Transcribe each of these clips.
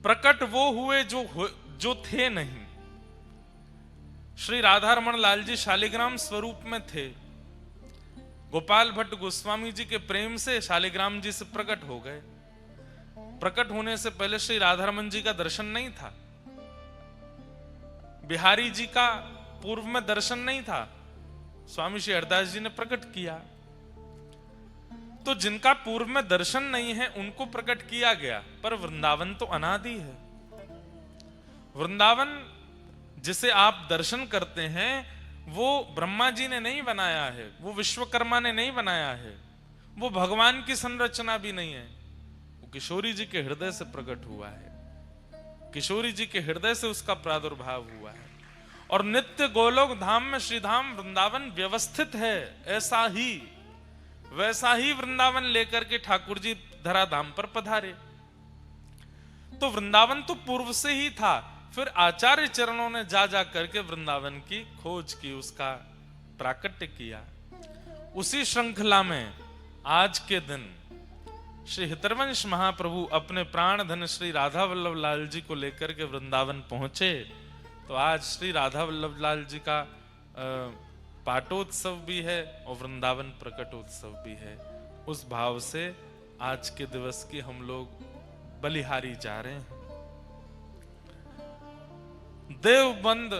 प्रकट वो हुए जो थे नहीं। श्री राधा रमण लाल जी शालिग्राम स्वरूप में थे। गोपाल भट्ट गोस्वामी जी के प्रेम से शालिग्राम जी से प्रकट हो गए। प्रकट होने से पहले श्री राधा रमन जी का दर्शन नहीं था, बिहारी जी का पूर्व में दर्शन नहीं था, स्वामी श्री हरदास जी ने प्रकट किया। तो जिनका पूर्व में दर्शन नहीं है उनको प्रकट किया गया, पर वृंदावन तो अनादि है। वृंदावन जिसे आप दर्शन करते हैं वो ब्रह्मा जी ने नहीं बनाया है, वो विश्वकर्मा ने नहीं बनाया है, वो भगवान की संरचना भी नहीं है, वो किशोरी जी के हृदय से प्रकट हुआ है। किशोरी जी के हृदय से उसका प्रादुर्भाव हुआ है। और नित्य गोलोक धाम में श्रीधाम वृंदावन व्यवस्थित है। ऐसा ही वैसा ही वृंदावन लेकर के ठाकुर जी धराधाम पर पधारे। तो वृंदावन तो पूर्व से ही था, फिर आचार्य चरणों ने जा जा करके वृंदावन की खोज की, उसका प्राकट्य किया। उसी श्रृंखला में आज के दिन श्री हितरवंश महाप्रभु अपने प्राण धन श्री राधा वल्लभ लाल जी को लेकर के वृंदावन पहुंचे। तो आज श्री राधा वल्लभ लाल जी का पाटोत्सव भी है और वृंदावन प्रकटोत्सव भी है। उस भाव से आज के दिवस की हम लोग बलिहारी जा रहे हैं। देवबंद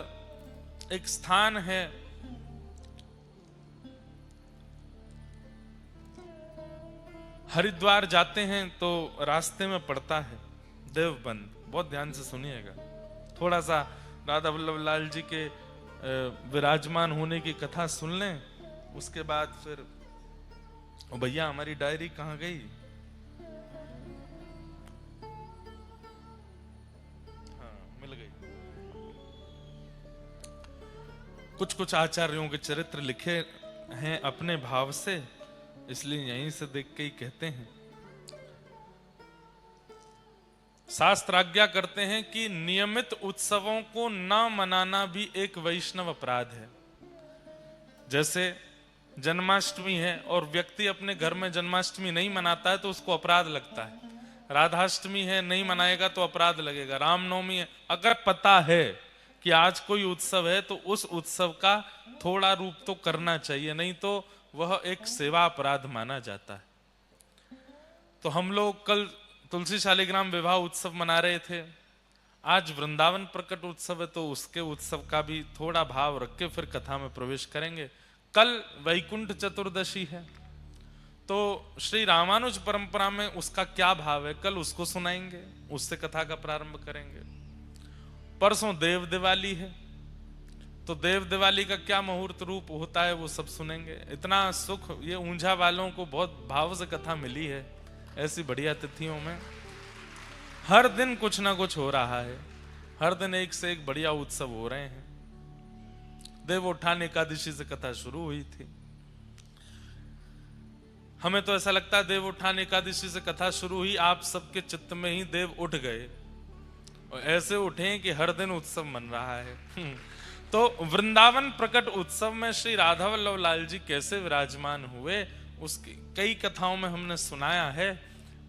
एक स्थान है, हरिद्वार जाते हैं तो रास्ते में पड़ता है देवबंद। बहुत ध्यान से सुनिएगा, थोड़ा सा राधा वल्लभ लाल जी के विराजमान होने की कथा सुन लें, उसके बाद फिर भैया हमारी डायरी कहाँ गई? हाँ, मिल गई। कुछ कुछ आचार्यों के चरित्र लिखे हैं अपने भाव से, इसलिए यहीं से देख के ही कहते हैं। शास्त्र आज्ञा करते हैं कि नियमित उत्सवों को न मनाना भी एक वैष्णव अपराध है। जैसे जन्माष्टमी है और व्यक्ति अपने घर में जन्माष्टमी नहीं मनाता है तो उसको अपराध लगता है। राधाष्टमी है, नहीं मनाएगा तो अपराध लगेगा। रामनवमी है, अगर पता है कि आज कोई उत्सव है तो उस उत्सव का थोड़ा रूप तो करना चाहिए, नहीं तो वह एक सेवा अपराध माना जाता है। तो हम लोग कल तुलसी शालिग्राम विवाह उत्सव मना रहे थे, आज वृंदावन प्रकट उत्सव है तो उसके उत्सव का भी थोड़ा भाव रख के फिर कथा में प्रवेश करेंगे। कल वैकुंठ चतुर्दशी है तो श्री रामानुज परंपरा में उसका क्या भाव है कल उसको सुनाएंगे, उससे कथा का प्रारंभ करेंगे। परसों देव दिवाली है तो देव दिवाली का क्या मुहूर्त रूप होता है वो सब सुनेंगे। इतना सुख ये ऊंझा वालों को बहुत भाव से कथा मिली है। ऐसी बढ़िया तिथियों में हर दिन कुछ ना कुछ हो रहा है, हर दिन एक से एक बढ़िया उत्सव हो रहे हैं। देवोत्थान एकादशी से कथा शुरू हुई थी। हमें तो ऐसा लगता है देवोत्थान एकादशी से कथा शुरू हुई, आप सबके चित्त में ही देव उठ गए और ऐसे उठे कि हर दिन उत्सव मन रहा है। तो वृंदावन प्रकट उत्सव में श्री राधा वल्लभ लाल जी कैसे विराजमान हुए उसकी कई कथाओं में हमने सुनाया है,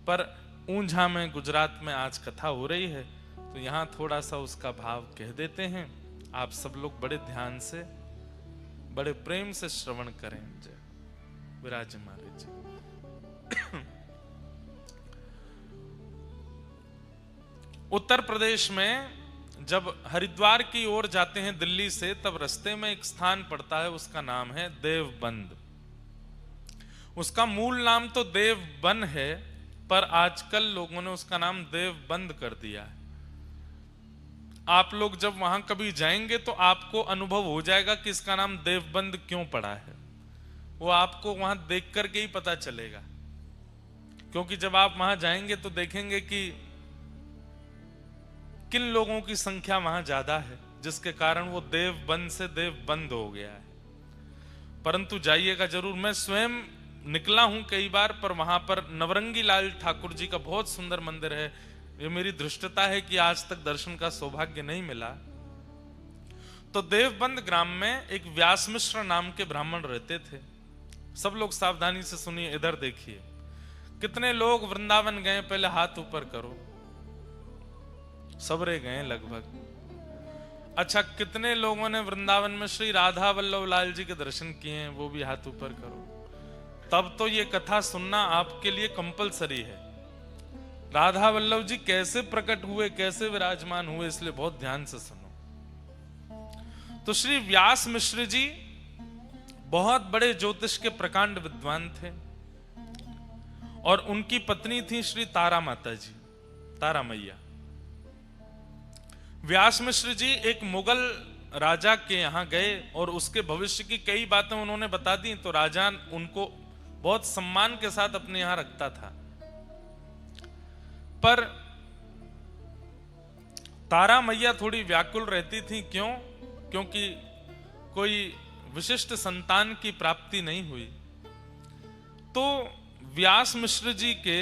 पर ऊंझा में गुजरात में आज कथा हो रही है तो यहाँ थोड़ा सा उसका भाव कह देते हैं। आप सब लोग बड़े ध्यान से बड़े प्रेम से श्रवण करें। जय विराजमान जी। उत्तर प्रदेश में जब हरिद्वार की ओर जाते हैं दिल्ली से, तब रास्ते में एक स्थान पड़ता है, उसका नाम है देवबंद। उसका मूल नाम तो देवबन है, पर आजकल लोगों ने उसका नाम देवबंद कर दिया है। आप लोग जब वहां कभी जाएंगे तो आपको अनुभव हो जाएगा कि इसका नाम देवबंद क्यों पड़ा है। वो आपको वहां देख करके ही पता चलेगा, क्योंकि जब आप वहां जाएंगे तो देखेंगे कि किन लोगों की संख्या वहां ज्यादा है, जिसके कारण वो देवबंद से देवबंद हो गया है। परंतु जाइएगा जरूर। मैं स्वयं निकला हूं कई बार, पर वहां पर नवरंगी लाल ठाकुर जी का बहुत सुंदर मंदिर है। ये मेरी धृष्टता है कि आज तक दर्शन का सौभाग्य नहीं मिला। तो देवबंद ग्राम में एक व्यास मिश्र नाम के ब्राह्मण रहते थे। सब लोग सावधानी से सुनिए, इधर देखिए। कितने लोग वृंदावन गए, पहले हाथ ऊपर करो। सबरे गए लगभग। अच्छा, कितने लोगों ने वृंदावन में श्री राधा वल्लभ लाल जी के दर्शन किए हैं? वो भी हाथ ऊपर करो। तब तो ये कथा सुनना आपके लिए कंपलसरी है। राधा वल्लभ जी कैसे प्रकट हुए, कैसे विराजमान हुए, इसलिए बहुत ध्यान से सुनो। तो श्री व्यास मिश्र जी बहुत बड़े ज्योतिष के प्रकांड विद्वान थे और उनकी पत्नी थी श्री तारा माता जी, तारा मैया। व्यास मिश्र जी एक मुगल राजा के यहां गए और उसके भविष्य की कई बातें उन्होंने बता दी, तो राजा उनको बहुत सम्मान के साथ अपने यहां रखता था। पर तारा मैया थोड़ी व्याकुल रहती थी। क्यों? क्योंकि कोई विशिष्ट संतान की प्राप्ति नहीं हुई। तो व्यास मिश्र जी के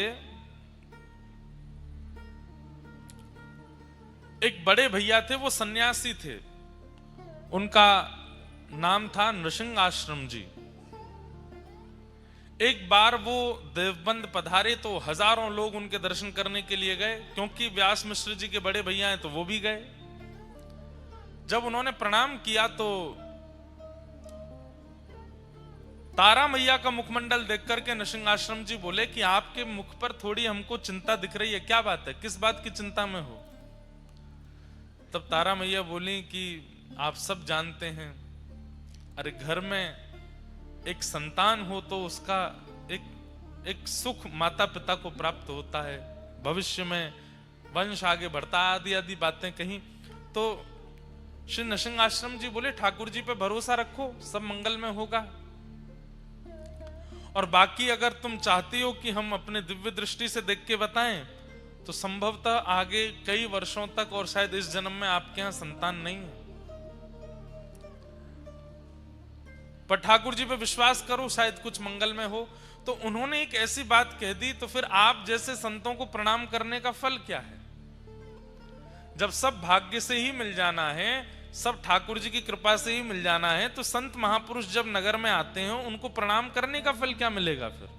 एक बड़े भैया थे, वो सन्यासी थे, उनका नाम था नृसिंह आश्रम जी। एक बार वो देवबंद पधारे तो हजारों लोग उनके दर्शन करने के लिए गए, क्योंकि व्यास मिश्र जी के बड़े भैया हैं तो वो भी गए। जब उन्होंने प्रणाम किया तो तारा मैया का मुखमंडल देख करके नृसिंह आश्रम जी बोले कि आपके मुख पर थोड़ी हमको चिंता दिख रही है, क्या बात है, किस बात की चिंता में हो? तब तारा मैया बोली कि आप सब जानते हैं, अरे घर में एक संतान हो तो उसका एक सुख माता पिता को प्राप्त होता है, भविष्य में वंश आगे बढ़ता, आदि आदि बातें कही। तो श्री नृसिंह आश्रम जी बोले ठाकुर जी पे भरोसा रखो, सब मंगल में होगा। और बाकी अगर तुम चाहती हो कि हम अपने दिव्य दृष्टि से देख के बताएं तो संभवतः आगे कई वर्षों तक और शायद इस जन्म में आपके यहां संतान नहीं है, पर ठाकुर जी पे विश्वास करो, शायद कुछ मंगल में हो। तो उन्होंने एक ऐसी बात कह दी, तो फिर आप जैसे संतों को प्रणाम करने का फल क्या है? जब सब भाग्य से ही मिल जाना है, सब ठाकुर जी की कृपा से ही मिल जाना है, तो संत महापुरुष जब नगर में आते हैं उनको प्रणाम करने का फल क्या मिलेगा? फिर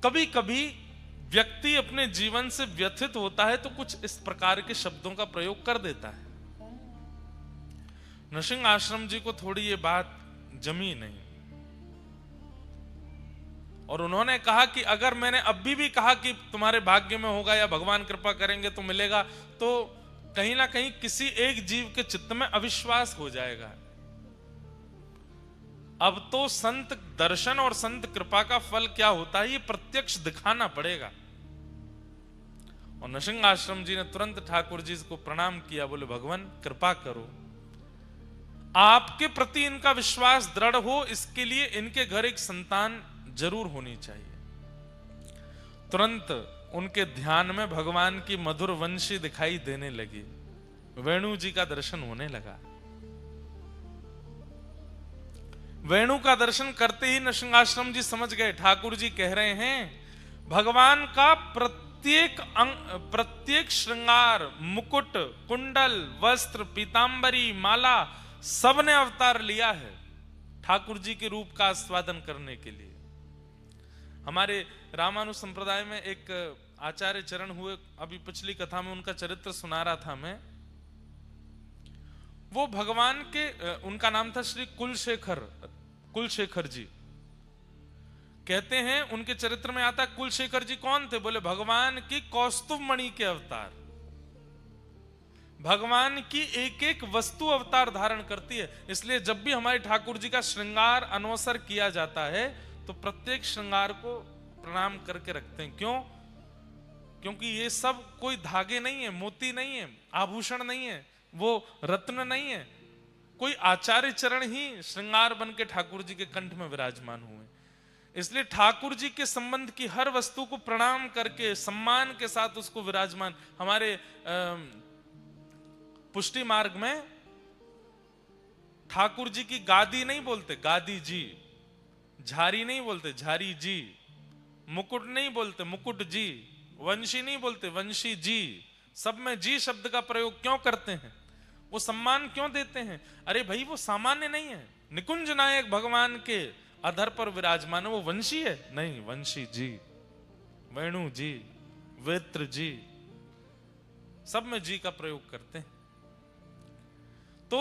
कभी कभी व्यक्ति अपने जीवन से व्यथित होता है तो कुछ इस प्रकार के शब्दों का प्रयोग कर देता है। नृसिंह आश्रम जी को थोड़ी ये बात जमी नहीं और उन्होंने कहा कि अगर मैंने अभी भी कहा कि तुम्हारे भाग्य में होगा या भगवान कृपा करेंगे तो मिलेगा, तो कहीं ना कहीं किसी एक जीव के चित्त में अविश्वास हो जाएगा। अब तो संत दर्शन और संत कृपा का फल क्या होता है ये प्रत्यक्ष दिखाना पड़ेगा। और नृसिंह आश्रम जी ने तुरंत ठाकुर जी को प्रणाम किया, बोले भगवान कृपा करो, आपके प्रति इनका विश्वास दृढ़ हो, इसके लिए इनके घर एक संतान जरूर होनी चाहिए। तुरंत उनके ध्यान में भगवान की मधुर वंशी दिखाई देने लगी, वेणु जी का दर्शन होने लगा। वेणु का दर्शन करते ही नृसिंह आश्रम जी समझ गए ठाकुर जी कह रहे हैं भगवान का प्रत्येक श्रृंगार, मुकुट, कुंडल, वस्त्र, पीतांबरी, माला सबने अवतार लिया है ठाकुर जी के रूप का आस्वादन करने के लिए। हमारे रामानु संप्रदाय में एक आचार्य चरण हुए, अभी पिछली कथा में उनका चरित्र सुना रहा था मैं। वो भगवान के, उनका नाम था श्री कुलशेखर जी। कहते हैं उनके चरित्र में आता है कुलशेखर जी कौन थे? बोले भगवान की कौस्तुभ मणि के अवतार। भगवान की एक एक वस्तु अवतार धारण करती है, इसलिए जब भी हमारे ठाकुर जी का श्रृंगार अनवसर किया जाता है तो प्रत्येक श्रृंगार को प्रणाम करके रखते हैं। क्यों? क्योंकि ये सब कोई धागे नहीं है, मोती नहीं है, आभूषण नहीं है, वो रत्न नहीं है, कोई आचार्य चरण ही श्रृंगार बन के ठाकुर जी के कंठ में विराजमान हुए। इसलिए ठाकुर जी के संबंध की हर वस्तु को प्रणाम करके सम्मान के साथ उसको विराजमान। हमारे पुष्टि मार्ग में ठाकुर जी की गादी नहीं बोलते गादी जी, झारी नहीं बोलते झारी जी, मुकुट नहीं बोलते मुकुट जी, वंशी नहीं बोलते वंशी जी। सब में जी शब्द का प्रयोग क्यों करते हैं? वो सम्मान क्यों देते हैं? अरे भाई वो सामान्य नहीं है, निकुंज नायक भगवान के अधर पर विराजमान है, वो वंशी है नहीं, वंशी जी, वेणु जी, वेत्र जी, सब में जी का प्रयोग करते हैं। तो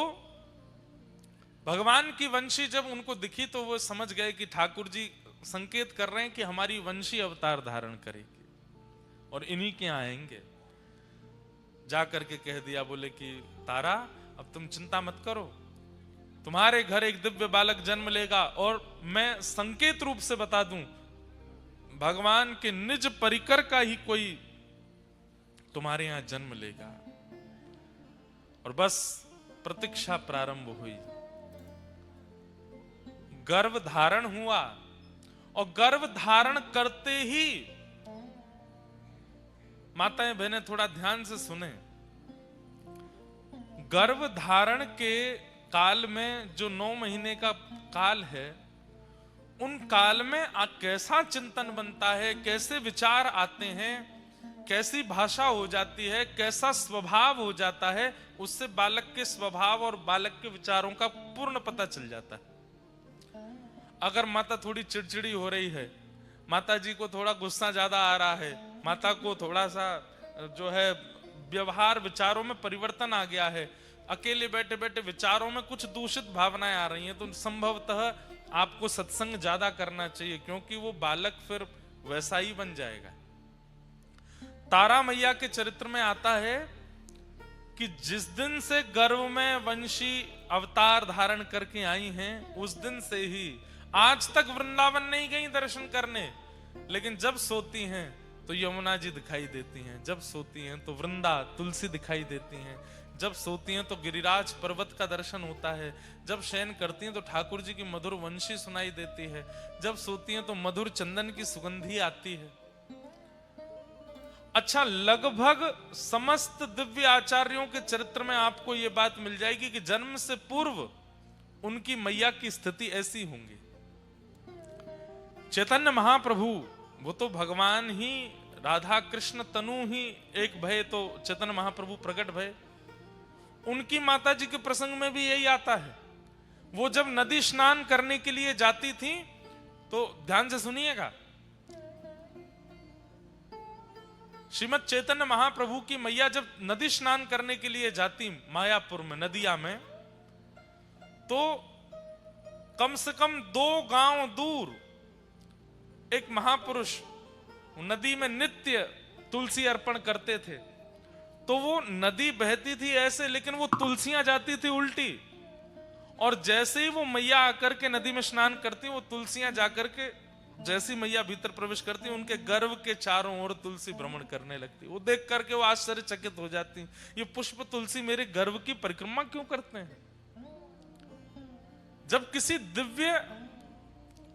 भगवान की वंशी जब उनको दिखी तो वो समझ गए कि ठाकुर जी संकेत कर रहे हैं कि हमारी वंशी अवतार धारण करेगी और इन्हीं के यहाँ आएंगे। जा करके कह दिया, बोले कि तारा अब तुम चिंता मत करो, तुम्हारे घर एक दिव्य बालक जन्म लेगा, और मैं संकेत रूप से बता दूं, भगवान के निज परिकर का ही कोई तुम्हारे यहां जन्म लेगा। और बस प्रतीक्षा प्रारंभ हुई, गर्भ धारण हुआ, और गर्भ धारण करते ही, माताएं बहनें थोड़ा ध्यान से सुने, गर्भ धारण के काल में जो 9 महीने का काल है, उन काल में कैसा चिंतन बनता है, कैसे विचार आते हैं, कैसी भाषा हो जाती है, कैसा स्वभाव हो जाता है, उससे बालक के स्वभाव और बालक के विचारों का पूर्ण पता चल जाता है। अगर माता थोड़ी चिड़चिड़ी हो रही है, माता जी को थोड़ा गुस्सा ज्यादा आ रहा है, माता को थोड़ा सा जो है व्यवहार विचारों में परिवर्तन आ गया है, अकेले बैठे बैठे विचारों में कुछ दूषित भावनाएं आ रही हैं, तो संभवतः आपको सत्संग ज्यादा करना चाहिए, क्योंकि वो बालक फिर वैसा ही बन जाएगा। तारा मैया के चरित्र में आता है कि जिस दिन से गर्भ में वंशी अवतार धारण करके आई हैं, उस दिन से ही आज तक वृंदावन नहीं गई दर्शन करने, लेकिन जब सोती हैं तो यमुना जी दिखाई देती हैं, जब सोती हैं तो वृंदा तुलसी दिखाई देती हैं, जब सोती हैं तो गिरिराज पर्वत का दर्शन होता है, जब शयन करती हैं तो ठाकुर जी की मधुर वंशी सुनाई देती है, जब सोती हैं तो मधुर चंदन की सुगंधी आती है। अच्छा, लगभग समस्त दिव्य आचार्यों के चरित्र में आपको यह बात मिल जाएगी कि जन्म से पूर्व उनकी मैया की स्थिति ऐसी होंगी। चैतन्य महाप्रभु वो तो भगवान ही, राधा कृष्ण तनु ही एक भय, तो चैतन्य महाप्रभु प्रकट भय। उनकी माता जी के प्रसंग में भी यही आता है। वो जब नदी स्नान करने के लिए जाती थी, तो ध्यान से सुनिएगा, श्रीमद चैतन्य महाप्रभु की मैया जब नदी स्नान करने के लिए जाती मायापुर में नदिया में, तो कम से कम 2 गांव दूर एक महापुरुष नदी में नित्य तुलसी अर्पण करते थे। तो वो नदी बहती थी ऐसे, लेकिन वो तुलसियां जाती थी उल्टी, और जैसे ही वो मैया आकर के नदी में स्नान करती, वो तुलसियां जाकर के जैसी मैया भीतर प्रवेश करती, उनके गर्भ के चारों ओर तुलसी भ्रमण करने लगती। वो देख करके वो आश्चर्यचकित हो जाती, ये पुष्प तुलसी मेरे गर्भ की परिक्रमा क्यों करते हैं? जब किसी दिव्य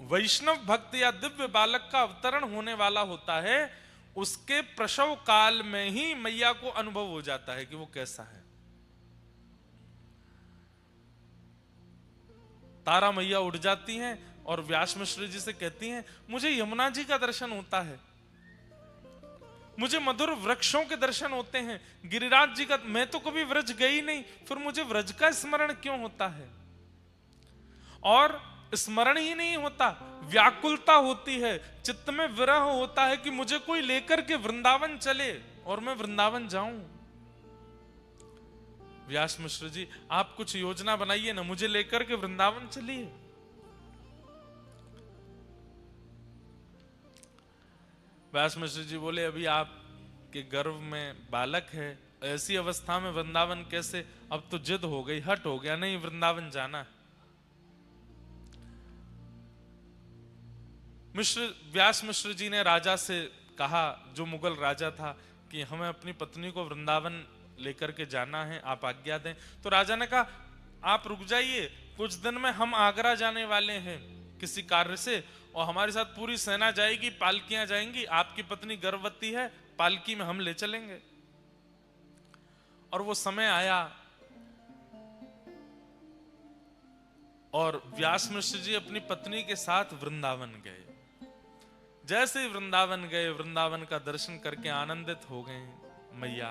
वैष्णव भक्त या दिव्य बालक का अवतरण होने वाला होता है, उसके प्रसव काल में ही मैया को अनुभव हो जाता है कि वो कैसा है। तारा मैया उठ जाती हैं और व्यास मिश्र जी से कहती हैं, मुझे यमुना जी का दर्शन होता है, मुझे मधुर वृक्षों के दर्शन होते हैं, गिरिराज जी का, मैं तो कभी व्रज गई नहीं, फिर मुझे व्रज का स्मरण क्यों होता है? और स्मरण ही नहीं होता, व्याकुलता होती है, चित्त में विरह होता है कि मुझे कोई लेकर के वृंदावन चले और मैं वृंदावन जाऊं। व्यास मिश्र जी, आप कुछ योजना बनाइए ना, मुझे लेकर के वृंदावन चलिए। व्यास मिश्र जी बोले, अभी आपके गर्भ में बालक है, ऐसी अवस्था में वृंदावन कैसे? अब तो जिद हो गई, हट हो गया, नहीं वृंदावन जाना है। व्यास मिश्र जी ने राजा से कहा, जो मुगल राजा था, कि हमें अपनी पत्नी को वृंदावन लेकर के जाना है, आप आज्ञा दें। तो राजा ने कहा, आप रुक जाइए, कुछ दिन में हम आगरा जाने वाले हैं किसी कार्य से, और हमारे साथ पूरी सेना जाएगी, पालकियां जाएंगी, आपकी पत्नी गर्भवती है, पालकी में हम ले चलेंगे। और वो समय आया और व्यास मिश्र जी अपनी पत्नी के साथ वृंदावन गए। जैसे ही वृंदावन गए, वृंदावन का दर्शन करके आनंदित हो गए मैया।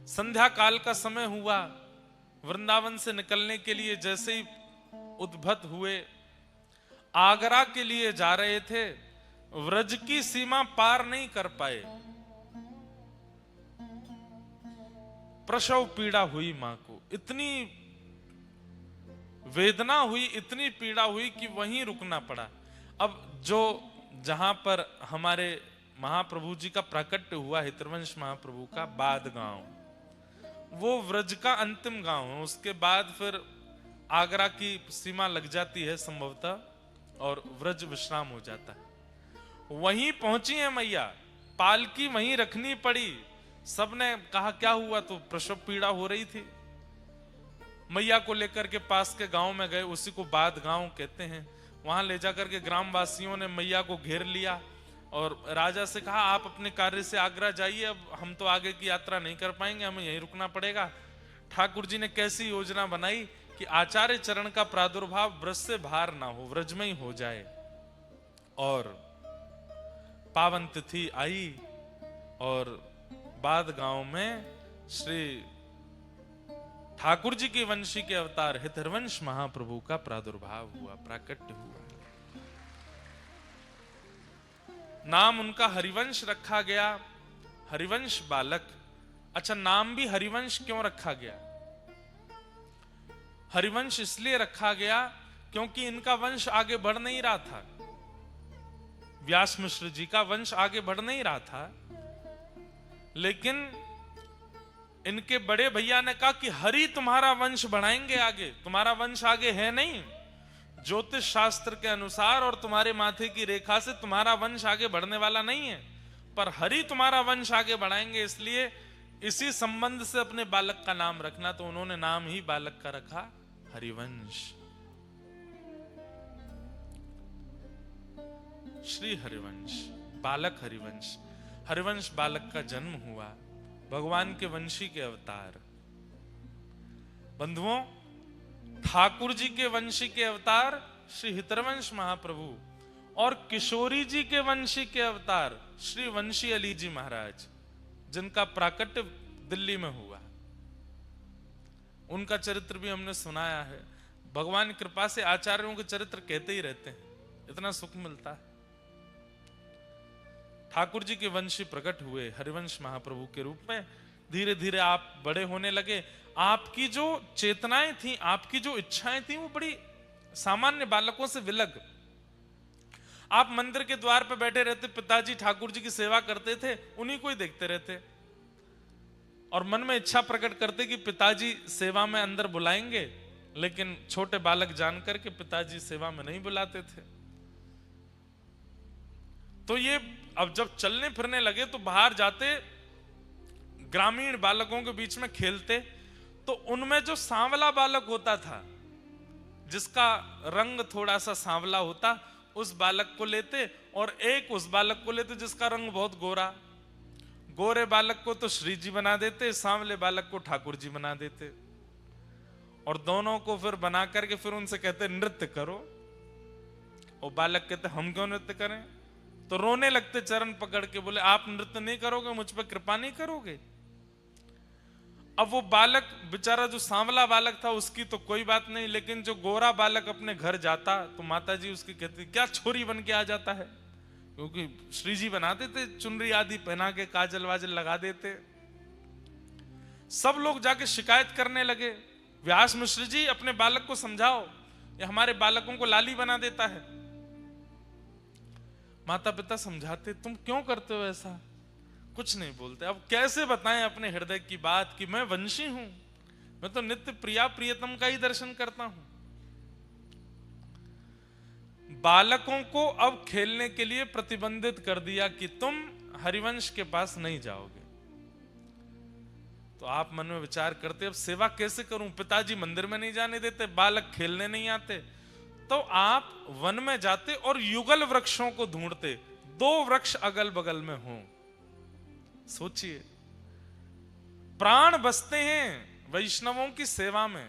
संध्या काल का समय हुआ, वृंदावन से निकलने के लिए जैसे ही उद्भत हुए, आगरा के लिए जा रहे थे, व्रज की सीमा पार नहीं कर पाए। प्रसव पीड़ा हुई मां को, इतनी वेदना हुई, इतनी पीड़ा हुई कि वहीं रुकना पड़ा। अब जो जहां पर हमारे महाप्रभु जी का प्राकट्य हुआ, हितवंश महाप्रभु का बाद गांव, वो व्रज का अंतिम गांव है। उसके बाद फिर आगरा की सीमा लग जाती है संभवतः, और व्रज विश्राम हो जाता है। वहीं पहुंची है मैया, पालकी वहीं रखनी पड़ी। सबने कहा क्या हुआ, तो प्रसव पीड़ा हो रही थी। मैया को लेकर के पास के गांव में गए, उसी को बाद गांव कहते हैं। वहां ले जाकर के ग्रामवासियों ने मैया को घेर लिया और राजा से कहा आप अपने कार्य से आगरा जाइए, अब हम तो आगे की यात्रा नहीं कर पाएंगे, हमें यहीं रुकना पड़ेगा। ठाकुर जी ने कैसी योजना बनाई कि आचार्य चरण का प्रादुर्भाव ब्रज से बाहर ना हो, व्रज में ही हो जाए। और पावन तिथि आई और बाद गांव में श्री ठाकुर जी के वंशी के अवतार हितवंश महाप्रभु का प्रादुर्भाव हुआ, प्राकट्य हुआ। नाम उनका हरिवंश रखा गया, हरिवंश बालक। अच्छा, नाम भी हरिवंश क्यों रखा गया? हरिवंश इसलिए रखा गया क्योंकि इनका वंश आगे बढ़ नहीं रहा था। व्यास मिश्र जी का वंश आगे बढ़ नहीं रहा था, लेकिन इनके बड़े भैया ने कहा कि हरि तुम्हारा वंश बढ़ाएंगे आगे, तुम्हारा वंश आगे है नहीं ज्योतिष शास्त्र के अनुसार, और तुम्हारे माथे की रेखा से तुम्हारा वंश आगे बढ़ने वाला नहीं है, पर हरि तुम्हारा वंश आगे बढ़ाएंगे, इसलिए इसी संबंध से अपने बालक का नाम रखना। तो उन्होंने नाम ही बालक का रखा हरिवंश, श्री हरिवंश, बालक हरिवंश। हरिवंश बालक का जन्म हुआ, भगवान के वंशी के अवतार। बंधुओं, ठाकुर जी के वंशी के अवतार श्री हितवंश महाप्रभु और किशोरी जी के वंशी के अवतार श्री वंशी अली जी महाराज, जिनका प्राकट्य दिल्ली में हुआ। उनका चरित्र भी हमने सुनाया है। भगवान की कृपा से आचार्यों के चरित्र कहते ही रहते हैं, इतना सुख मिलता है। ठाकुर जी के वंशी प्रकट हुए हरिवंश महाप्रभु के रूप में। धीरे धीरे आप बड़े होने लगे। आपकी जो चेतनाएं थी, आपकी जो इच्छाएं थी, वो बड़ी सामान्य बालकों से विलग। आप मंदिर के द्वार पर बैठे रहते, पिताजी ठाकुर जी की सेवा करते थे, उन्हीं को ही देखते रहते और मन में इच्छा प्रकट करते कि पिताजी सेवा में अंदर बुलाएंगे, लेकिन छोटे बालक जानकर के पिताजी सेवा में नहीं बुलाते थे। तो ये अब जब चलने फिरने लगे तो बाहर जाते, ग्रामीण बालकों के बीच में खेलते, तो उनमें जो सांवला बालक होता था, जिसका रंग थोड़ा सा सांवला होता, उस बालक को लेते, और एक उस बालक को लेते जिसका रंग बहुत गोरा। गोरे बालक को तो श्री जी बना देते, सांवले बालक को ठाकुर जी बना देते, और दोनों को फिर बना करके फिर उनसे कहते नृत्य करो। और बालक कहते हम क्यों नृत्य करें? तो रोने लगते चरण पकड़ के, बोले आप नृत्य नहीं करोगे, मुझ पर कृपा नहीं करोगे। अब वो बालक बेचारा जो सांवला बालक था उसकी तो कोई बात नहीं, लेकिन जो गोरा बालक अपने घर जाता तो माता जी उसकी कहती क्या छोरी बन के आ जाता है, क्योंकि श्री जी बना देते, चुनरी आदि पहना के काजल वाजल लगा देते। सब लोग जाके शिकायत करने लगे, व्यास मिश्र जी अपने बालक को समझाओ, ये हमारे बालकों को लाली बना देता है। माता पिता समझाते, तुम क्यों करते हो ऐसा? कुछ नहीं बोलते। अब कैसे बताएं अपने हृदय की बात कि मैं वंशी हूं, मैं तो नित्य प्रिया प्रियतम का ही दर्शन करता हूं। बालकों को अब खेलने के लिए प्रतिबंधित कर दिया कि तुम हरिवंश के पास नहीं जाओगे। तो आप मन में विचार करते, अब सेवा कैसे करूं? पिताजी मंदिर में नहीं जाने देते, बालक खेलने नहीं आते, तो आप वन में जाते और युगल वृक्षों को ढूंढते, 2 वृक्ष अगल बगल में हों। सोचिए, प्राण बसते हैं वैष्णवों की सेवा में,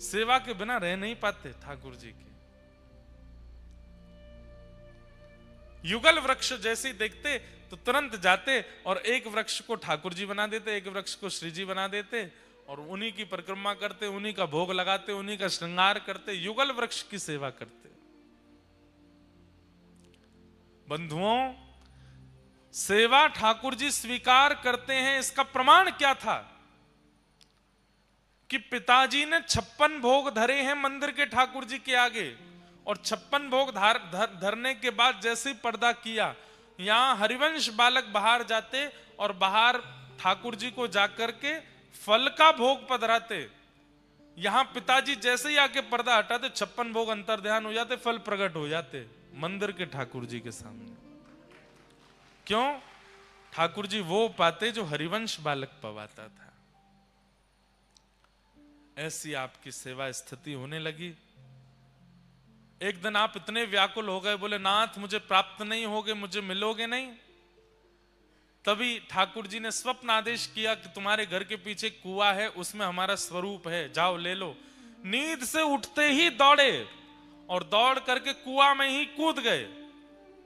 सेवा के बिना रह नहीं पाते ठाकुर जी के। युगल वृक्ष जैसे देखते तो तुरंत जाते और एक वृक्ष को ठाकुर जी बना देते, एक वृक्ष को श्री जी बना देते, और उन्हीं की परिक्रमा करते, उन्हीं का भोग लगाते, उन्हीं का श्रृंगार करते, युगल वृक्ष की सेवा करते। बंधुओं, सेवा ठाकुर जी स्वीकार करते हैं, इसका प्रमाण क्या था कि पिताजी ने 56 भोग धरे हैं मंदिर के ठाकुर जी के आगे, और 56 भोग धरने के बाद जैसे ही पर्दा किया, यहां हरिवंश बालक बाहर जाते और बाहर ठाकुर जी को जाकर के फल का भोग पधराते। यहां पिताजी जैसे ही आके पर्दा हटाते, 56 भोग अंतर ध्यान हो जाते, फल प्रकट हो जाते मंदिर के ठाकुर जी के सामने। क्यों? ठाकुर जी वो पाते जो हरिवंश बालक पवाता था। ऐसी आपकी सेवा स्थिति होने लगी। एक दिन आप इतने व्याकुल हो गए, बोले नाथ मुझे प्राप्त नहीं होगे, मुझे मिलोगे नहीं। तभी ठाकुर जी ने स्वप्न आदेश किया कि तुम्हारे घर के पीछे कुआं है, उसमें हमारा स्वरूप है, जाओ ले लो। नींद से उठते ही दौड़े और दौड़ करके कुआं में ही कूद गए।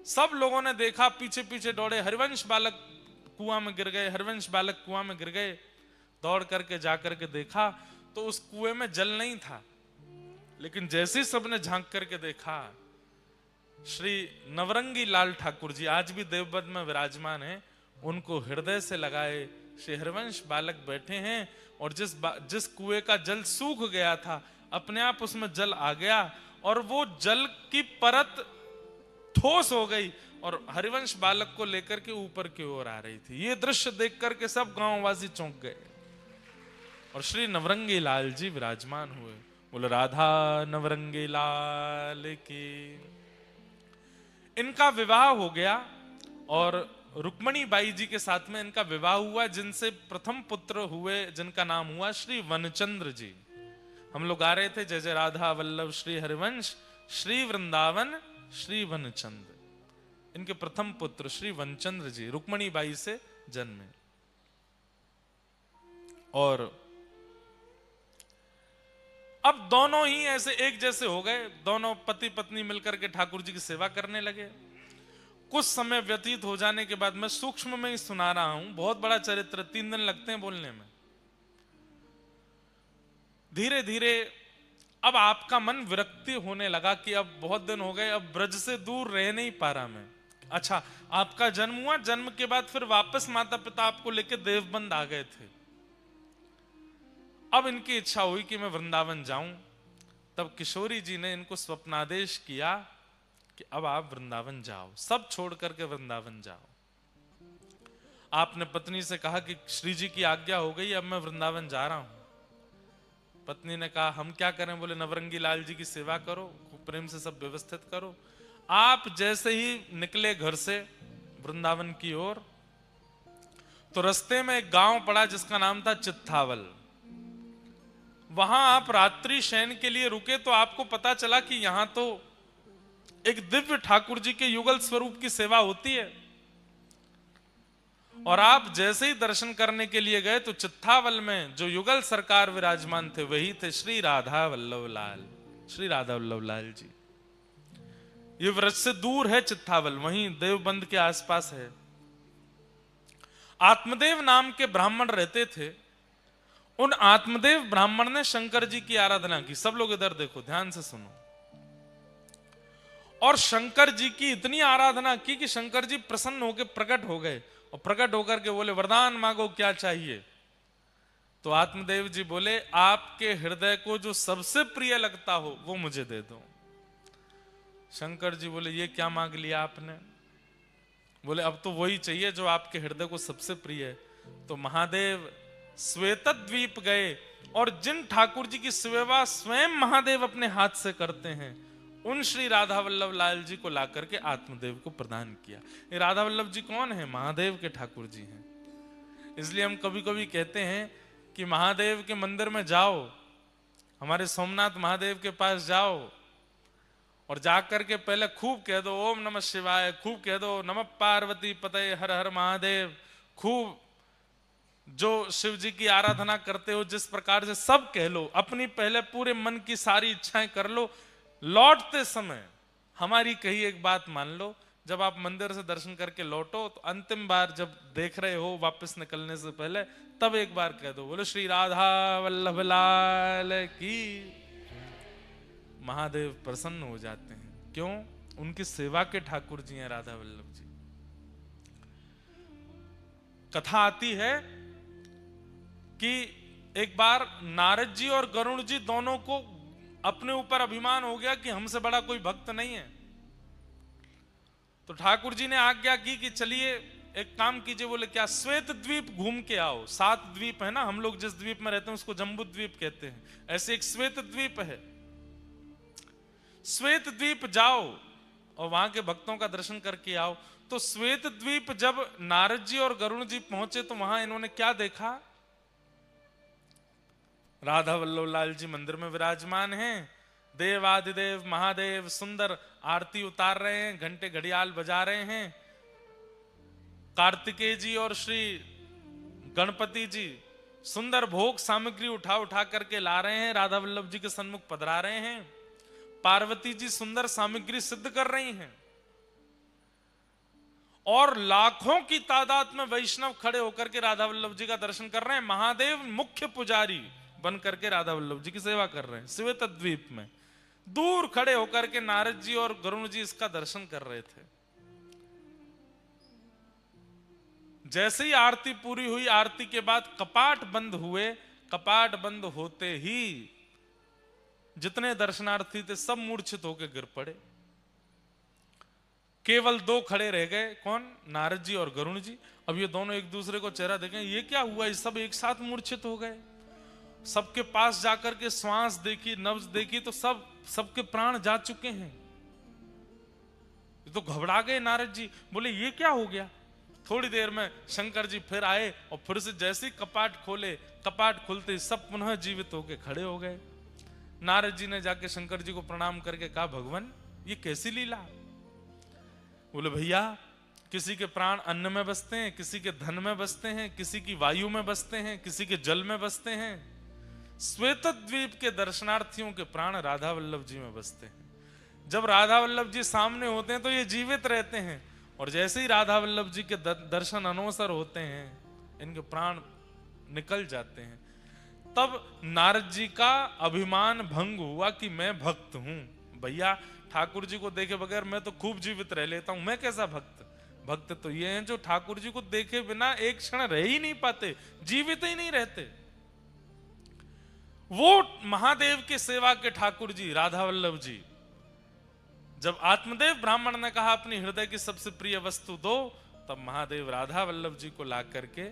सब लोगों ने देखा, पीछे पीछे दौड़े, हरिवंश बालक कुआं में गिर गए, हरिवंश बालक कुआं में गिर गए। दौड़ करके जाकर के देखा तो उस कुएं में जल नहीं था, लेकिन जैसे ही सबने झांक करके देखा, श्री नवरंगी लाल ठाकुर जी आज भी देवबंद में विराजमान हैं, उनको हृदय से लगाए श्री हरिवंश बालक बैठे हैं। और जिस कुएं का जल सूख गया था, अपने आप उसमें जल आ गया और वो जल की परत ठोस हो गई और हरिवंश बालक को लेकर के ऊपर की ओर आ रही थी। ये दृश्य देख करके सब गांववासी चौंक गए और श्री नवरंगी लाल जी विराजमान हुए। बोले राधा नवरंगी लाल की। इनका विवाह हो गया और रुक्मणी बाई जी के साथ में इनका विवाह हुआ, जिनसे प्रथम पुत्र हुए जिनका नाम हुआ श्री वनचंद्र जी। हम लोग गा रहे थे जय जय राधा वल्लभ श्री हरिवंश श्री वृंदावन श्री वनचंद्र। इनके प्रथम पुत्र श्री वनचंद्र जी रुक्मणी बाई से जन्मे और अब दोनों ही ऐसे एक जैसे हो गए। दोनों पति पत्नी मिलकर के ठाकुर जी की सेवा करने लगे। कुछ समय व्यतीत हो जाने के बाद, मैं सूक्ष्म में ही सुना रहा हूं, बहुत बड़ा चरित्र, 3 दिन लगते हैं बोलने में। धीरे धीरे अब आपका मन विरक्ति होने लगा कि अब बहुत दिन हो गए, अब ब्रज से दूर रह नहीं पा रहा मैं। अच्छा, आपका जन्म हुआ, जन्म के बाद फिर वापस माता पिता आपको लेके देवबंद आ गए थे। अब इनकी इच्छा हुई कि मैं वृंदावन जाऊं। तब किशोरी जी ने इनको स्वप्नादेश किया कि अब आप वृंदावन जाओ, सब छोड़ करके वृंदावन जाओ। आपने पत्नी से कहा कि श्री जी की आज्ञा हो गई, अब मैं वृंदावन जा रहा हूं। पत्नी ने कहा हम क्या करें? बोले नवरंगी लाल जी की सेवा करो, खूब प्रेम से सब व्यवस्थित करो। आप जैसे ही निकले घर से वृंदावन की ओर, तो रास्ते में एक गांव पड़ा जिसका नाम था चित्थावल। वहां आप रात्रि शयन के लिए रुके तो आपको पता चला कि यहां तो एक दिव्य ठाकुर जी के युगल स्वरूप की सेवा होती है। और आप जैसे ही दर्शन करने के लिए गए तो चित्थावल में जो युगल सरकार विराजमान थे वही थे श्री राधा वल्लभ लाल, श्री राधा वल्लभ लाल जी। ये व्रज से दूर है चित्थावल, वहीं देवबंद के आसपास है। आत्मदेव नाम के ब्राह्मण रहते थे। उन आत्मदेव ब्राह्मण ने शंकर जी की आराधना की। सब लोग इधर देखो, ध्यान से सुनो। और शंकर जी की इतनी आराधना की कि शंकर जी प्रसन्न होकर प्रकट हो गए और प्रकट होकर के बोले वरदान मांगो, क्या चाहिए? तो आत्मदेव जी बोले आपके हृदय को जो सबसे प्रिय लगता हो वो मुझे दे दो। शंकर जी बोले ये क्या मांग लिया आपने? बोले अब तो वही चाहिए जो आपके हृदय को सबसे प्रिय है। तो महादेव श्वेत द्वीप गए और जिन ठाकुर जी की सेवा स्वयं महादेव अपने हाथ से करते हैं, उन श्री राधा वल्लभ लाल जी को ला करके आत्मदेव को प्रदान किया। ये राधा वल्लभ जी कौन है? महादेव के ठाकुर जी हैं। इसलिए हम कभी कभी कहते हैं कि महादेव के मंदिर में जाओ, हमारे सोमनाथ महादेव के पास जाओ और जाकर के पहले खूब कह दो ओम नमः शिवाय, खूब कह दो नमः पार्वती पतये हर हर महादेव, खूब जो शिव जी की आराधना करते हो जिस प्रकार से सब कह लो, अपनी पहले पूरे मन की सारी इच्छाएं कर लो। लौटते समय हमारी कही एक बात मान लो, जब आप मंदिर से दर्शन करके लौटो तो अंतिम बार जब देख रहे हो वापस निकलने से पहले, तब एक बार कह दो बोलो श्री राधा वल्लभ लाल की। महादेव प्रसन्न हो जाते हैं। क्यों? उनकी सेवा के ठाकुर जी हैं राधा वल्लभ जी। कथा आती है कि एक बार नारद जी और गरुड़ जी दोनों को अपने ऊपर अभिमान हो गया कि हमसे बड़ा कोई भक्त नहीं है। तो ठाकुर जी ने आज्ञा की कि चलिए एक काम कीजिए। बोले क्या? श्वेत द्वीप घूम के आओ। 7 द्वीप है ना, हम लोग जिस द्वीप में रहते हैं उसको जम्बू द्वीप कहते हैं, ऐसे एक श्वेत द्वीप है। श्वेत द्वीप जाओ और वहां के भक्तों का दर्शन करके आओ। तो श्वेत द्वीप जब नारद जी और गरुड़ जी पहुंचे तो वहां इन्होंने क्या देखा? राधा वल्लभ लाल जी मंदिर में विराजमान हैं, देवादिदेव महादेव सुंदर आरती उतार रहे हैं, घंटे घड़ियाल बजा रहे हैं। कार्तिकेय जी और श्री गणपति जी सुंदर भोग सामग्री उठा उठा करके ला रहे हैं, राधा वल्लभ जी के सन्मुख पधरा रहे हैं। पार्वती जी सुंदर सामग्री सिद्ध कर रही हैं और लाखों की तादाद में वैष्णव खड़े होकर के राधा वल्लभ जी का दर्शन कर रहे हैं। महादेव मुख्य पुजारी बन करके राधा वल्लभ जी की सेवा कर रहे हैं श्वेत द्वीप में। दूर खड़े होकर के नारद जी और गरुड़ जी इसका दर्शन कर रहे थे। जैसे ही आरती पूरी हुई, आरती के बाद कपाट बंद हुए। कपाट बंद होते ही जितने दर्शनार्थी थे सब मूर्छित होकर गिर पड़े। केवल 2 खड़े रह गए। कौन? नारद जी और गरुड़ जी। अब ये दोनों एक दूसरे को चेहरा देखें, ये क्या हुआ? ये सब एक साथ मूर्छित हो गए। सबके पास जाकर के श्वास देखी, नब्ज देखी तो सबके प्राण जा चुके हैं। तो घबरा गए नारद जी, बोले ये क्या हो गया? थोड़ी देर में शंकर जी फिर आए और फिर से जैसे ही कपाट खोले, कपाट खुलते ही सब पुनः जीवित होके खड़े हो गए। नारद जी ने जाके शंकर जी को प्रणाम करके कहा, भगवान ये कैसी लीला? बोले भैया किसी के प्राण अन्न में बसते हैं, किसी के धन में बसते हैं, किसी की वायु में बसते हैं, किसी के जल में बसते हैं। श्वेत द्वीप के दर्शनार्थियों के प्राण राधा वल्लभ जी में बसते हैं। जब राधा वल्लभ जी सामने होते हैं तो ये जीवित रहते हैं और जैसे ही राधा वल्लभ जी के दर्शन अनवसर होते हैं इनके प्राण निकल जाते हैं। तब नारद जी का अभिमान भंग हुआ कि मैं भक्त हूं। भैया ठाकुर जी को देखे बगैर मैं तो खूब जीवित रह लेता हूं, मैं कैसा भक्त? भक्त तो ये हैं जो ठाकुर जी को देखे बिना एक क्षण रह ही नहीं पाते, जीवित ही नहीं रहते। वो महादेव के सेवा के ठाकुर जी राधा वल्लभ जी, जब आत्मदेव ब्राह्मण ने कहा अपनी हृदय की सबसे प्रिय वस्तु दो, तब महादेव राधा वल्लभ जी को ला करके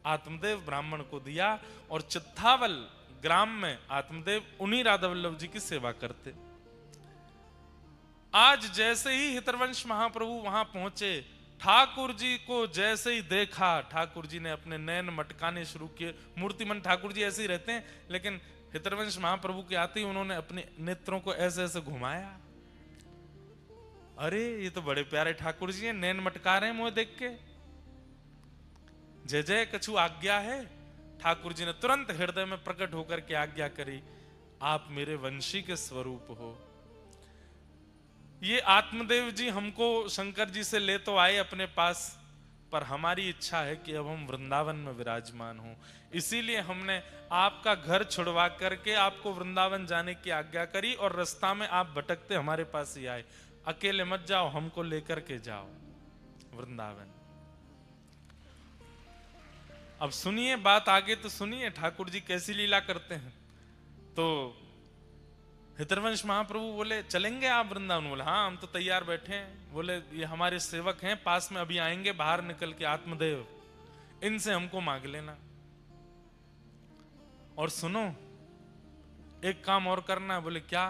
आत्मदेव ब्राह्मण को दिया और चित्तावल ग्राम में आत्मदेव उन्हीं राधा वल्लभ जी की सेवा करते। आज जैसे ही हितरवंश महाप्रभु वहां पहुंचे, ठाकुर जी को जैसे ही देखा, ठाकुर जी ने अपने नैन मटकाने शुरू किए। मूर्तिमन ठाकुर जी ऐसे ही रहते हैं, लेकिन हितरवंश महाप्रभु के आते ही उन्होंने अपने नेत्रों को ऐसे ऐसे घुमाया। अरे ये तो बड़े प्यारे ठाकुर जी हैं, नैन मटका रहे हैं मुझे देख के। जय जय कछु आज्ञा है। ठाकुर जी ने तुरंत हृदय में प्रकट होकर के आज्ञा करी, आप मेरे वंशी के स्वरूप हो। ये आत्मदेव जी हमको शंकर जी से ले तो आए अपने पास, पर हमारी इच्छा है कि अब हम वृंदावन में विराजमान हों। इसीलिए हमने आपका घर छुड़वा करके आपको वृंदावन जाने की आज्ञा करी और रास्ता में आप भटकते हमारे पास ही आए। अकेले मत जाओ, हमको लेकर के जाओ वृंदावन। अब सुनिए बात आगे, तो सुनिए ठाकुर जी कैसी लीला करते हैं। तो हितरवंश महाप्रभु बोले चलेंगे आप वृंदावन? बोले हाँ हम तो तैयार बैठे हैं। बोले ये हमारे सेवक हैं, पास में अभी आएंगे बाहर निकल के आत्मदेव, इनसे हमको मांग लेना। और सुनो एक काम और करना है। बोले क्या?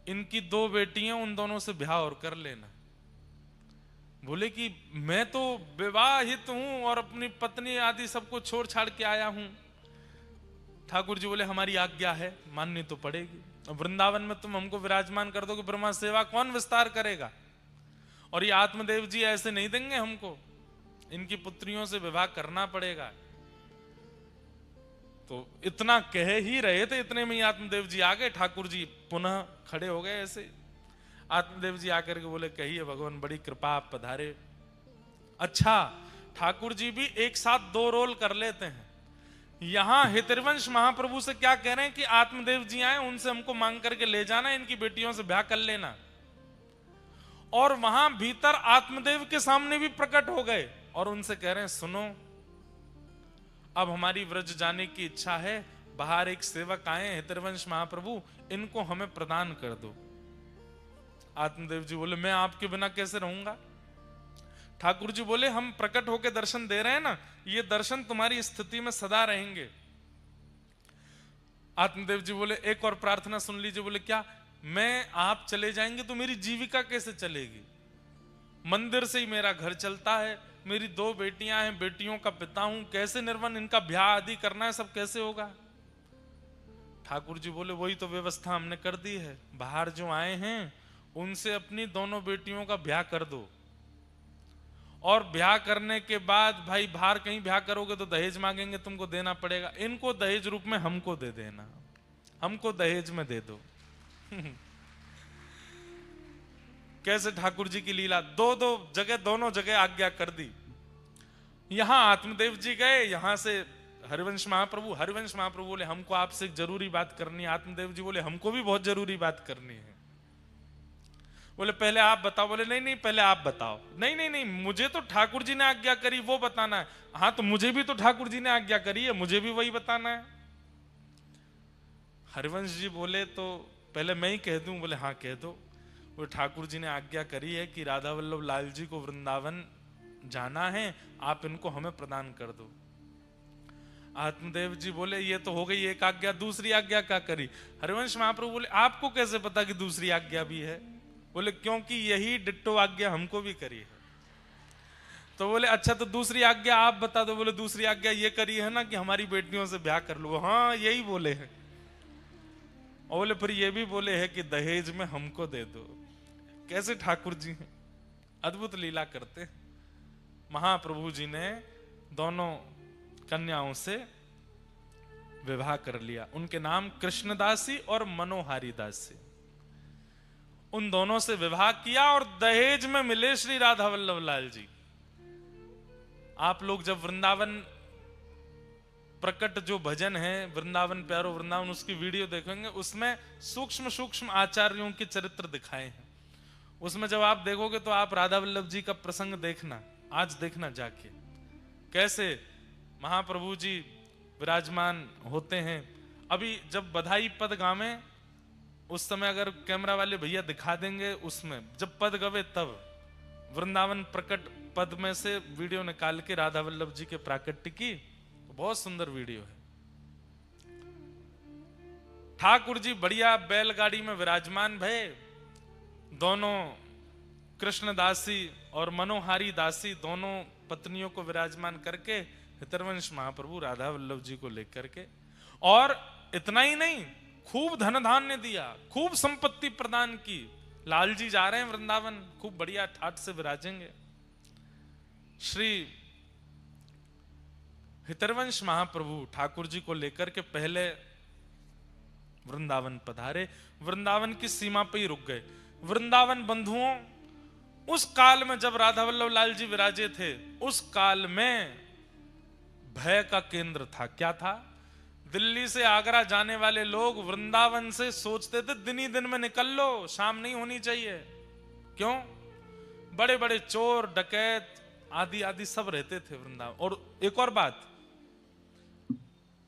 इनकी 2 बेटियां, उन दोनों से ब्याह और कर लेना। बोले कि मैं तो विवाहित हूं और अपनी पत्नी आदि सबको छोड़ छाड़ के आया हूं। ठाकुर जी बोले हमारी आज्ञा है, माननी तो पड़ेगी। वृंदावन में तुम हमको विराजमान कर दो कि ब्रह्मा सेवा कौन विस्तार करेगा? और ये आत्मदेव जी ऐसे नहीं देंगे हमको, इनकी पुत्रियों से विवाह करना पड़ेगा। तो इतना कह ही रहे थे, इतने में ही आत्मदेव जी आ गए। ठाकुर जी पुनः खड़े हो गए ऐसे। आत्मदेव जी आकर के बोले कहिए भगवान, बड़ी कृपा आप पधारे। अच्छा, ठाकुर जी भी एक साथ 2 रोल कर लेते हैं। यहां हितरवंश महाप्रभु से क्या कह रहे हैं कि आत्मदेव जी आए, उनसे हमको मांग करके ले जाना, इनकी बेटियों से ब्याह कर लेना। और वहां भीतर आत्मदेव के सामने भी प्रकट हो गए और उनसे कह रहे हैं, सुनो, अब हमारी व्रज जाने की इच्छा है, बाहर एक सेवक आए हैं हितरवंश महाप्रभु, इनको हमें प्रदान कर दो। आत्मदेव जी बोले, मैं आपके बिना कैसे रहूंगा? ठाकुर जी बोले, हम प्रकट होकर दर्शन दे रहे हैं ना, ये दर्शन तुम्हारी स्थिति में सदा रहेंगे। आत्मदेव जी बोले, एक और प्रार्थना सुन लीजिए। बोले, क्या? मैं आप चले जाएंगे तो मेरी जीविका कैसे चलेगी? मंदिर से ही मेरा घर चलता है, मेरी 2 बेटियां हैं, बेटियों का पिता हूं, कैसे निर्वन, इनका ब्याह आदि करना है, सब कैसे होगा? ठाकुर जी बोले, वही तो व्यवस्था हमने कर दी है, बाहर जो आए हैं उनसे अपनी दोनों बेटियों का ब्याह कर दो, और ब्याह करने के बाद भाई बाहर कहीं ब्याह करोगे तो दहेज मांगेंगे, तुमको देना पड़ेगा, इनको दहेज रूप में हमको दे देना, हमको दहेज में दे दो। कैसे ठाकुर जी की लीला, दोनों जगह आज्ञा कर दी। यहां आत्मदेव जी गए, यहां से हरिवंश महाप्रभु बोले, हमको आपसे एक जरूरी बात करनी है। आत्मदेव जी बोले, हमको भी बहुत जरूरी बात करनी है। बोले, पहले आप बताओ। बोले, नहीं पहले आप बताओ। नहीं, मुझे तो ठाकुर जी ने आज्ञा करी वो बताना है। हाँ, तो मुझे भी तो ठाकुर जी ने आज्ञा करी है, मुझे भी वही बताना है। हरिवंश जी बोले, तो पहले मैं ही कह दूं? बोले, हाँ कह दो। वो ठाकुर जी ने आज्ञा करी है कि राधा वल्लभ लाल जी को वृंदावन जाना है, आप इनको हमें प्रदान कर दो। आत्मदेव जी बोले, ये तो हो गई एक आज्ञा, दूसरी आज्ञा क्या करी? हरिवंश महाप्रभु बोले, आपको कैसे पता कि दूसरी आज्ञा भी है? बोले, क्योंकि यही डिट्टो आज्ञा हमको भी करी है। तो बोले, अच्छा तो दूसरी आज्ञा आप बता दो। बोले, दूसरी आज्ञा ये करी है ना कि हमारी बेटियों से ब्याह कर लो। हाँ, यही बोले हैं। और बोले, फिर ये भी बोले हैं कि दहेज में हमको दे दो। कैसे ठाकुर जी हैं, अद्भुत लीला करते। महाप्रभु जी ने दोनों कन्याओं से विवाह कर लिया। उनके नाम कृष्णदासी और मनोहारी दासी, उन दोनों से विवाह किया और दहेज में मिले श्री राधा वल्लभ लाल जी। आप लोग जब वृंदावन प्रकट जो भजन है, वृंदावन प्यारो वृंदावन, उसकी वीडियो देखेंगे, उसमें सूक्ष्म सूक्ष्म आचार्यों के चरित्र दिखाए हैं। उसमें जब आप देखोगे तो आप राधा वल्लभ जी का प्रसंग देखना, आज देखना जाके, कैसे महाप्रभु जी विराजमान होते हैं। अभी जब बधाई पद गावे, उस समय अगर कैमरा वाले भैया दिखा देंगे, उसमें जब पद गवे तब वृंदावन प्रकट पद में से वीडियो निकाल के राधा वल्लभ जी के प्राकट्य की, तो बहुत सुंदर वीडियो है। ठाकुर जी बढ़िया बैलगाड़ी में विराजमान भये, दोनों कृष्णदासी और मनोहारी दासी, दोनों पत्नियों को विराजमान करके हितरवंश महाप्रभु राधा वल्लभ जी को लेकर के, और इतना ही नहीं, खूब धन धान्य दिया, खूब संपत्ति प्रदान की। लाल जी जा रहे हैं वृंदावन, खूब बढ़िया ठाट से विराजेंगे। श्री हितरवंश महाप्रभु ठाकुर जी को लेकर के पहले वृंदावन पधारे, वृंदावन की सीमा पे ही रुक गए। वृंदावन बंधुओं, उस काल में जब राधा वल्लभ लाल जी विराजे थे, उस काल में भय का केंद्र था। क्या था? दिल्ली से आगरा जाने वाले लोग वृंदावन से सोचते थे दिन ही दिन में निकल लो, शाम नहीं होनी चाहिए। क्यों? बड़े बड़े चोर डकैत आदि आदि सब रहते थे वृंदावन। और एक और बात,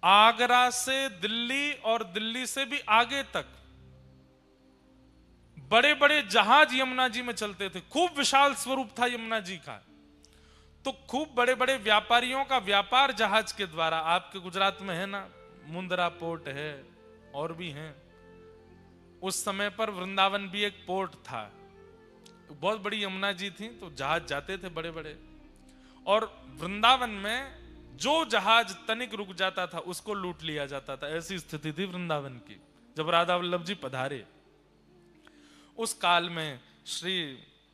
आगरा से दिल्ली और दिल्ली से भी आगे तक बड़े बड़े जहाज यमुना जी में चलते थे। खूब विशाल स्वरूप था यमुना जी का। तो खूब बड़े बड़े व्यापारियों का व्यापार जहाज के द्वारा, आपके गुजरात में है ना, मुंद्रा पोर्ट है और भी हैं। उस समय पर वृंदावन भी एक पोर्ट था, बहुत बड़ी यमुना जी थी, तो जहाज जाते थे बड़े बड़े। और वृंदावन में जो जहाज तनिक रुक जाता था उसको लूट लिया जाता था। ऐसी स्थिति थी वृंदावन की जब राधा वल्लभ जी पधारे। उस काल में श्री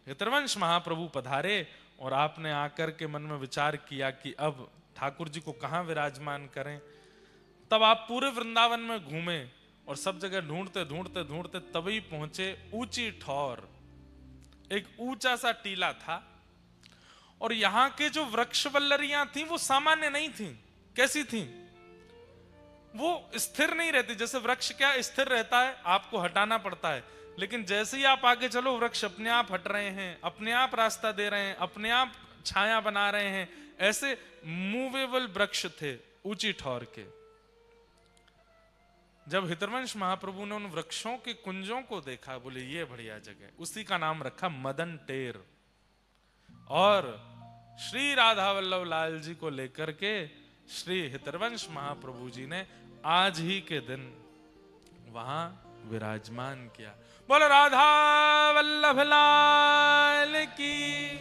हितरवंश महाप्रभु पधारे और आपने आकर के मन में विचार किया कि अब ठाकुर जी को कहां विराजमान करें। तब आप पूरे वृंदावन में घूमे और सब जगह ढूंढते ढूंढते ढूंढते तभी पहुंचे ऊंची ठौर, एक ऊंचा सा टीला था। और यहां के जो वृक्ष वल्लरियां थी वो सामान्य नहीं थी। कैसी थी? वो स्थिर नहीं रहती। जैसे वृक्ष क्या स्थिर रहता है, आपको हटाना पड़ता है, लेकिन जैसे ही आप आगे चलो वृक्ष अपने आप हट रहे हैं, अपने आप रास्ता दे रहे हैं, अपने आप छाया बना रहे हैं। ऐसे मूवेबल वृक्ष थे ऊंची ठौर के। जब हितवंश महाप्रभु ने उन वृक्षों के कुंजों को देखा, बोले ये बढ़िया जगह, उसी का नाम रखा मदन टेर। और श्री राधा वल्लभ लाल जी को लेकर के श्री हितवंश महाप्रभु जी ने आज ही के दिन वहां विराजमान किया। बोलो राधा वल्लभ लाल की।